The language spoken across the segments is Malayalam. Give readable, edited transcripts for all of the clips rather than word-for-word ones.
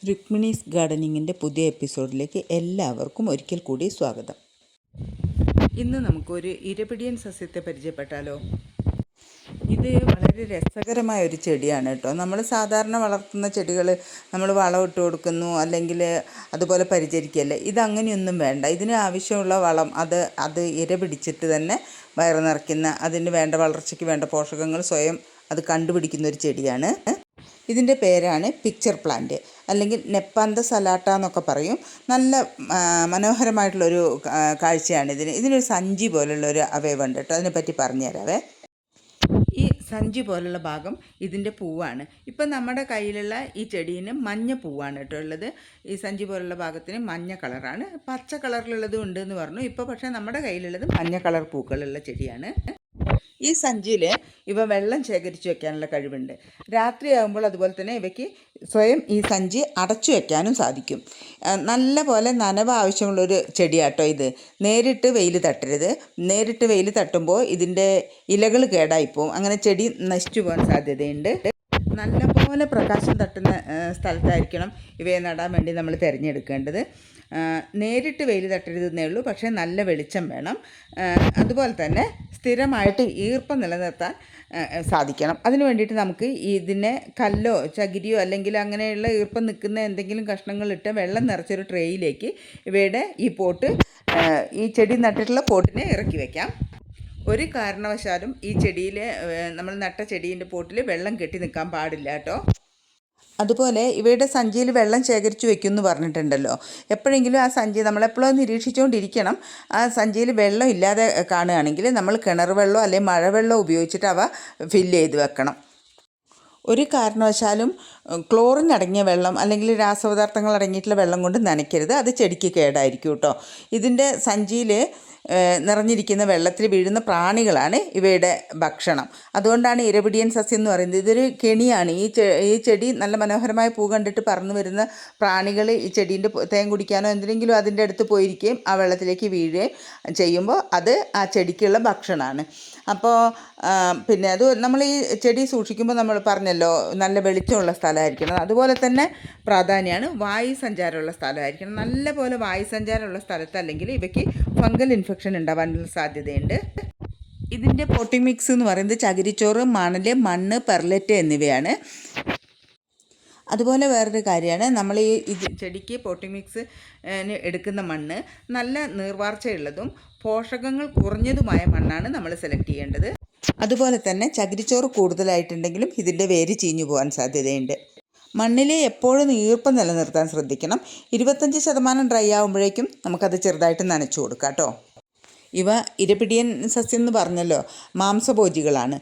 രുക്മിണീസ് ഗാർഡനിങ്ങിൻ്റെ പുതിയ എപ്പിസോഡിലേക്ക് എല്ലാവർക്കും ഒരിക്കൽ കൂടി സ്വാഗതം. ഇന്ന് നമുക്കൊരു ഇരപിടിയൻ സസ്യത്തെ പരിചയപ്പെട്ടാലോ. ഇത് വളരെ രസകരമായ ഒരു ചെടിയാണ് കേട്ടോ. നമ്മൾ സാധാരണ വളർത്തുന്ന ചെടികൾ നമ്മൾ വളം ഇട്ട് കൊടുക്കുന്നു, അല്ലെങ്കിൽ അതുപോലെ പരിചരിക്കല്ലേ. ഇതങ്ങനെയൊന്നും വേണ്ട. ഇതിന് ആവശ്യമുള്ള വളം അത് ഇര പിടിച്ചിട്ട് തന്നെ വയറ് നിറയ്ക്കുന്ന, അതിന് വേണ്ട വളർച്ചയ്ക്ക് വേണ്ട പോഷകങ്ങൾ സ്വയം അത് കണ്ടുപിടിക്കുന്ന ഒരു ചെടിയാണ്. ഇതിൻ്റെ പേരാണ് പിക്ചർ പ്ലാന്റ്, അല്ലെങ്കിൽ നെപ്പാന്ത സലാട്ട എന്നൊക്കെ പറയും. നല്ല മനോഹരമായിട്ടുള്ളൊരു കാഴ്ചയാണ് ഇതിനൊരു സഞ്ചി പോലുള്ളൊരു അവയവുണ്ട് കേട്ടോ. അതിനെപ്പറ്റി പറഞ്ഞുതരാവേ. ഈ സഞ്ചി പോലുള്ള ഭാഗം ഇതിൻ്റെ പൂവാണ്. ഇപ്പം നമ്മുടെ കയ്യിലുള്ള ഈ ചെടീന് മഞ്ഞ പൂവാണ് കേട്ടോ ഉള്ളത്. ഈ സഞ്ചി പോലുള്ള ഭാഗത്തിന് മഞ്ഞ കളറാണ്. പച്ച കളറിലുള്ളതും ഉണ്ട് എന്ന് പറഞ്ഞു. ഇപ്പോൾ പക്ഷേ നമ്മുടെ കയ്യിലുള്ളത് മഞ്ഞ കളർ പൂക്കളുള്ള ചെടിയാണ്. ഈ സഞ്ചിയിൽ ഇവ വെള്ളം ശേഖരിച്ചു വെക്കാനുള്ള കഴിവുണ്ട്. രാത്രിയാകുമ്പോൾ അതുപോലെ തന്നെ ഇവയ്ക്ക് സ്വയം ഈ സഞ്ചി അടച്ചു വെക്കാനും സാധിക്കും. നല്ല പോലെ നനവ് ആവശ്യമുള്ളൊരു ചെടിയാട്ടോ ഇത്. നേരിട്ട് വെയിൽ തട്ടരുത്. നേരിട്ട് വെയിൽ തട്ടുമ്പോൾ ഇതിൻ്റെ ഇലകൾ കേടായിപ്പോവും. അങ്ങനെ ചെടി നശിച്ചു പോകാൻ സാധ്യതയുണ്ട്. നല്ലപോലെ പ്രകാശം തട്ടുന്ന സ്ഥലത്തായിരിക്കണം ഇവയെ നടാൻ വേണ്ടി നമ്മൾ തിരഞ്ഞെടുക്കേണ്ടത്. നേരിട്ട് വെയിൽ തട്ടരുതെന്നേ ഉള്ളൂ, പക്ഷേ നല്ല വെളിച്ചം വേണം. അതുപോലെ തന്നെ സ്ഥിരമായിട്ട് ഈർപ്പം നിലനിർത്താൻ സാധിക്കണം. അതിന് വേണ്ടിയിട്ട് നമുക്ക് ഇതിനെ കല്ലോ ചകിരിയോ അല്ലെങ്കിൽ അങ്ങനെയുള്ള ഈർപ്പം നിൽക്കുന്ന എന്തെങ്കിലും കഷ്ണങ്ങളിട്ട് വെള്ളം നിറച്ചൊരു ട്രേയിലേക്ക് ഇവയുടെ ഈ ചെടി നട്ടിട്ടുള്ള പോട്ടിനെ ഇറക്കി വയ്ക്കാം. ഒരു കാരണവശാലും ഈ ചെടിയിൽ, നമ്മൾ നട്ട ചെടീൻ്റെ പോട്ടിൽ വെള്ളം കെട്ടി നിൽക്കാൻ പാടില്ല കേട്ടോ. അതുപോലെ ഇവയുടെ സഞ്ചിയിൽ വെള്ളം ശേഖരിച്ചു വെക്കുമെന്ന് പറഞ്ഞിട്ടുണ്ടല്ലോ. എപ്പോഴെങ്കിലും ആ സഞ്ചി നമ്മളെപ്പോഴും നിരീക്ഷിച്ചുകൊണ്ടിരിക്കണം. ആ സഞ്ചിയിൽ വെള്ളം ഇല്ലാതെ കാണുകയാണെങ്കിൽ നമ്മൾ കിണർ വെള്ളമോ അല്ലെങ്കിൽ മഴവെള്ളമോ ഉപയോഗിച്ചിട്ട് അവ ഫില്ല് ചെയ്ത് വെക്കണം. ഒരു കാരണവശാലും ക്ലോറിൻ അടങ്ങിയ വെള്ളം അല്ലെങ്കിൽ രാസപദാർത്ഥങ്ങൾ അടങ്ങിയിട്ടുള്ള വെള്ളം കൊണ്ട് നനയ്ക്കരുത്. അത് ചെടിക്ക് കേടായിരിക്കും കേട്ടോ. ഇതിൻ്റെ സഞ്ചിയിൽ നിറഞ്ഞിരിക്കുന്ന വെള്ളത്തിൽ വീഴുന്ന പ്രാണികളാണ് ഇവയുടെ ഭക്ഷണം. അതുകൊണ്ടാണ് ഇരപിടിയൻ സസ്യം എന്ന് പറയുന്നത്. ഇതൊരു കെണിയാണ്. ഈ ചെടി നല്ല മനോഹരമായ പൂ കണ്ടിട്ട് പറന്നു വരുന്ന പ്രാണികൾ ഈ ചെടീൻ്റെ തേൻ കുടിക്കാനോ എന്തിനെങ്കിലും അതിൻ്റെ അടുത്ത് പോയിരിക്കുകയും ആ വെള്ളത്തിലേക്ക് വീഴുകയും ചെയ്യുമ്പോൾ അത് ആ ചെടിക്കുള്ള ഭക്ഷണമാണ്. അപ്പോൾ പിന്നെ അത് നമ്മൾ ഈ ചെടി സൂക്ഷിക്കുമ്പോൾ നമ്മൾ പറഞ്ഞല്ലോ നല്ല വെളിച്ചമുള്ള സ്ഥലമായിരിക്കണം. അതുപോലെ തന്നെ പ്രാധാന്യമാണ് വായു സഞ്ചാരമുള്ള സ്ഥലമായിരിക്കണം. നല്ലപോലെ വായു സഞ്ചാരമുള്ള സ്ഥലത്തല്ലെങ്കിൽ ഇവയ്ക്ക് ഫംഗൽ ഇൻഫെക്ഷൻ ഉണ്ടാവാനുള്ള സാധ്യതയുണ്ട്. ഇതിൻ്റെ പോട്ടിംഗ് മിക്സ് എന്ന് പറയുന്നത് ചകിരിച്ചോറ്, മണൽ, മണ്ണ്, പെർലറ്റ് എന്നിവയാണ്. അതുപോലെ വേറൊരു കാര്യമാണ്, നമ്മൾ ഈ ചെടിക്ക് പോട്ടിംഗ് മിക്സ് എടുക്കുന്ന മണ്ണ് നല്ല നീർവാർച്ചയുള്ളതും പോഷകങ്ങൾ കുറഞ്ഞതുമായ മണ്ണാണ് നമ്മൾ സെലക്ട് ചെയ്യേണ്ടത്. അതുപോലെ തന്നെ ചകിരിച്ചോറ് കൂടുതലായിട്ടുണ്ടെങ്കിലും ഇതിൻ്റെ വേര് ചീഞ്ഞു പോകാൻ സാധ്യതയുണ്ട്. മണ്ണിൽ എപ്പോഴും ഈർപ്പം നിലനിർത്താൻ ശ്രദ്ധിക്കണം. 25% ഡ്രൈ ആകുമ്പോഴേക്കും നമുക്കത് ചെറുതായിട്ട് നനച്ചു കൊടുക്കാം കേട്ടോ. ഇവ ഇരപിടിയൻ സസ്യം എന്ന് പറഞ്ഞല്ലോ, മാംസഭോജികളാണ്.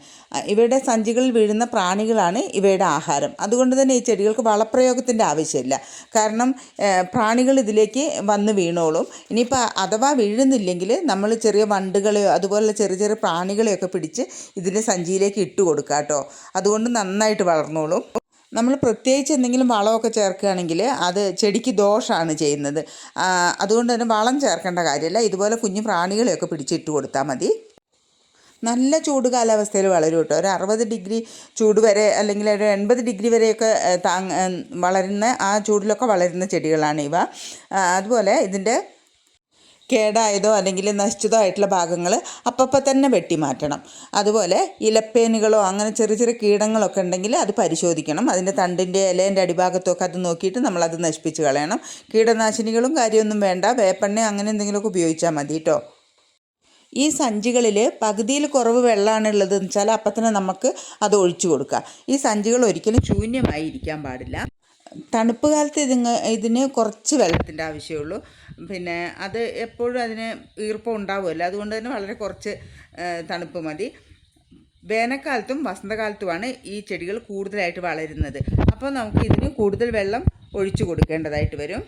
ഇവയുടെ സഞ്ചികളിൽ വീഴുന്ന പ്രാണികളാണ് ഇവയുടെ ആഹാരം. അതുകൊണ്ട് തന്നെ ഈ ചെടികൾക്ക് വളപ്രയോഗത്തിൻ്റെ ആവശ്യമില്ല. കാരണം പ്രാണികൾ ഇതിലേക്ക് വന്ന് വീണോളും. ഇനിയിപ്പോൾ അഥവാ വീഴുന്നില്ലെങ്കിൽ നമ്മൾ ചെറിയ വണ്ടുകളെയോ അതുപോലുള്ള ചെറിയ ചെറിയ പ്രാണികളെയൊക്കെ പിടിച്ച് ഇതിൻ്റെ സഞ്ചിയിലേക്ക് ഇട്ട് കൊടുക്കുക കേട്ടോ. അതുകൊണ്ട് നന്നായിട്ട് വളർന്നോളും. നമ്മൾ പ്രത്യേകിച്ച് എന്തെങ്കിലും വളമൊക്കെ ചേർക്കുകയാണെങ്കിൽ അത് ചെടിക്ക് ദോഷമാണ് ചെയ്യുന്നത്. അതുകൊണ്ട് തന്നെ വളം ചേർക്കേണ്ട കാര്യമില്ല. ഇതുപോലെ കുഞ്ഞു പ്രാണികളെയൊക്കെ പിടിച്ചിട്ട് കൊടുത്താൽ മതി. നല്ല ചൂട് കാലാവസ്ഥയിൽ വളരും കേട്ടോ. ഒരു 60 ഡിഗ്രി ചൂട് വരെ അല്ലെങ്കിൽ ഒരു 80 ഡിഗ്രി വരെയൊക്കെ വളരുന്ന ആ ചൂടിലൊക്കെ വളരുന്ന ചെടികളാണ് ഇവ. അതുപോലെ ഇതിൻ്റെ കേടായതോ അല്ലെങ്കിൽ നശിച്ചതോ ആയിട്ടുള്ള ഭാഗങ്ങൾ അപ്പം തന്നെ വെട്ടിമാറ്റണം. അതുപോലെ ഇലപ്പേനുകളോ അങ്ങനെ ചെറിയ ചെറിയ കീടങ്ങളൊക്കെ ഉണ്ടെങ്കിൽ അത് പരിശോധിക്കണം. അതിൻ്റെ തണ്ടിൻ്റെ ഇലേൻ്റെ അടിഭാഗത്തൊക്കെ അത് നോക്കിയിട്ട് നമ്മളത് നശിപ്പിച്ച് കളയണം. കീടനാശിനികളും കാര്യമൊന്നും വേണ്ട, വേപ്പെണ്ണ അങ്ങനെ എന്തെങ്കിലുമൊക്കെ ഉപയോഗിച്ചാൽ മതി കേട്ടോ. ഈ സഞ്ചികളിൽ പകുതിയിൽ കുറവ് വെള്ളമാണുള്ളതെന്ന് വെച്ചാൽ അപ്പം തന്നെ നമുക്ക് അത് ഒഴിച്ചു കൊടുക്കുക. ഈ സഞ്ചികൾ ഒരിക്കലും ശൂന്യമായി ഇരിക്കാൻ പാടില്ല. തണുപ്പ് കാലത്ത് ഇതിന് കുറച്ച് വെള്ളത്തിൻ്റെ ആവശ്യമുള്ളൂ. പിന്നെ അത് എപ്പോഴും അതിന് ഈർപ്പം ഉണ്ടാവുമല്ലോ, അതുകൊണ്ട് തന്നെ വളരെ കുറച്ച് തണുപ്പ് മതി. വേനൽക്കാലത്തും വസന്തകാലത്തുമാണ് ഈ ചെടികൾ കൂടുതലായിട്ട് വളരുന്നത്. അപ്പോൾ നമുക്ക് ഇതിന് കൂടുതൽ വെള്ളം ഒഴിച്ചു കൊടുക്കേണ്ടതായിട്ട് വരും.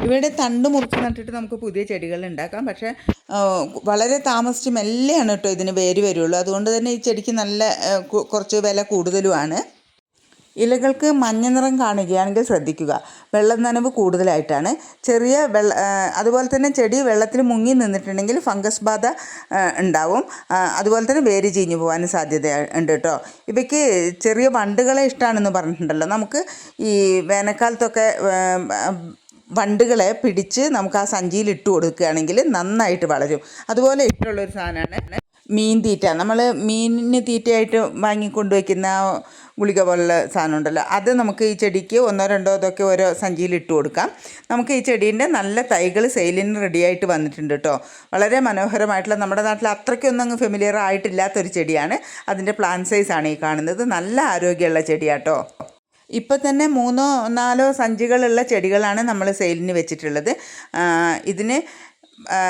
ഇവയുടെ തണ്ട് മുറിച്ച് നട്ടിട്ട് നമുക്ക് പുതിയ ചെടികൾ ഉണ്ടാക്കാം. പക്ഷേ വളരെ താമസിച്ച് മെല്ലെയാണ് കേട്ടോ ഇതിന് വേര് വരുള്ളൂ. അതുകൊണ്ട് തന്നെ ഈ ചെടിക്ക് നല്ല കുറച്ച് വില കൂടുതലുമാണ്. ഇലകൾക്ക് മഞ്ഞ നിറം കാണുകയാണെങ്കിൽ ശ്രദ്ധിക്കുക, വെള്ളം നനവ് കൂടുതലായിട്ടാണ്. അതുപോലെ തന്നെ ചെടി വെള്ളത്തിൽ മുങ്ങി നിന്നിട്ടുണ്ടെങ്കിൽ ഫംഗസ് ബാധ ഉണ്ടാവും. അതുപോലെ തന്നെ വേര് ചീഞ്ഞു പോകാനും സാധ്യത ഉണ്ട് കേട്ടോ. ഇവയ്ക്ക് ചെറിയ വണ്ടുകളെ ഇഷ്ടമാണെന്ന് പറഞ്ഞിട്ടുണ്ടല്ലോ. നമുക്ക് ഈ വേനൽക്കാലത്തൊക്കെ വണ്ടുകളെ പിടിച്ച് നമുക്ക് ആ സഞ്ചിയിൽ ഇട്ട് കൊടുക്കുകയാണെങ്കിൽ നന്നായിട്ട് വളരും. അതുപോലെ ഇഷ്ടമുള്ളൊരു സാധനമാണ് മീൻ തീറ്റ. നമ്മൾ മീനിന് തീറ്റയായിട്ട് വാങ്ങിക്കൊണ്ട് വയ്ക്കുന്ന ഗുളിക പോലുള്ള സാധനം ഉണ്ടല്ലോ, അത് നമുക്ക് ഈ ചെടിക്ക് 1-2 ഇതൊക്കെ ഓരോ സഞ്ചിയിൽ ഇട്ട് കൊടുക്കാം. നമുക്ക് ഈ ചെടീൻ്റെ നല്ല തൈകൾ സെയിലിന് റെഡിയായിട്ട് വന്നിട്ടുണ്ട് കേട്ടോ. വളരെ മനോഹരമായിട്ടുള്ള, നമ്മുടെ നാട്ടിൽ അത്രയ്ക്കൊന്നും അങ്ങ് ഫെമിലിയർ ആയിട്ടില്ലാത്തൊരു ചെടിയാണ്. അതിൻ്റെ പ്ലാന്റ് സൈസാണ് ഈ കാണുന്നത്. നല്ല ആരോഗ്യമുള്ള ചെടിയാട്ടോ. ഇപ്പം തന്നെ 3-4 സഞ്ചികളുള്ള ചെടികളാണ് നമ്മൾ സെയിലിന് വെച്ചിട്ടുള്ളത്.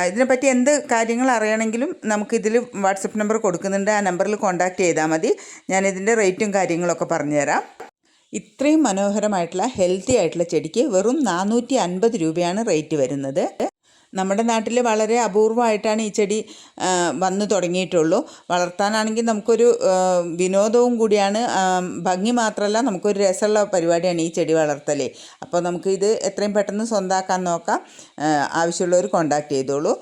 ഇതിനെപ്പറ്റി എന്ത് കാര്യങ്ങൾ അറിയണമെങ്കിലും നമുക്കിതിൽ വാട്സപ്പ് നമ്പർ കൊടുക്കുന്നുണ്ട്. ആ നമ്പറിൽ കോൺടാക്റ്റ് ചെയ്താൽ മതി. ഞാനിതിൻ്റെ റേറ്റും കാര്യങ്ങളൊക്കെ പറഞ്ഞുതരാം. ഇത്രയും മനോഹരമായിട്ടുള്ള ഹെൽത്തി ആയിട്ടുള്ള ചെടിക്ക് വെറും 450 രൂപയാണ് റേറ്റ് വരുന്നത്. നമ്മുടെ നാട്ടിൽ വളരെ അപൂർവമായിട്ടാണ് ഈ ചെടി വന്നു തുടങ്ങിയിട്ടുള്ളൂ. വളർത്താനാണെങ്കിൽ നമുക്കൊരു വിനോദവും കൂടിയാണ്, ഭംഗി മാത്രമല്ല നമുക്കൊരു രസമുള്ള പരിപാടിയാണ് ഈ ചെടി വളർത്തൽ. അപ്പോൾ നമുക്ക് ഇത് എത്രയും പെട്ടെന്ന് സ്വന്തമാക്കാൻ നോക്കാം. ആവശ്യമുള്ളവർ കോൺടാക്റ്റ് ചെയ്തോളൂ.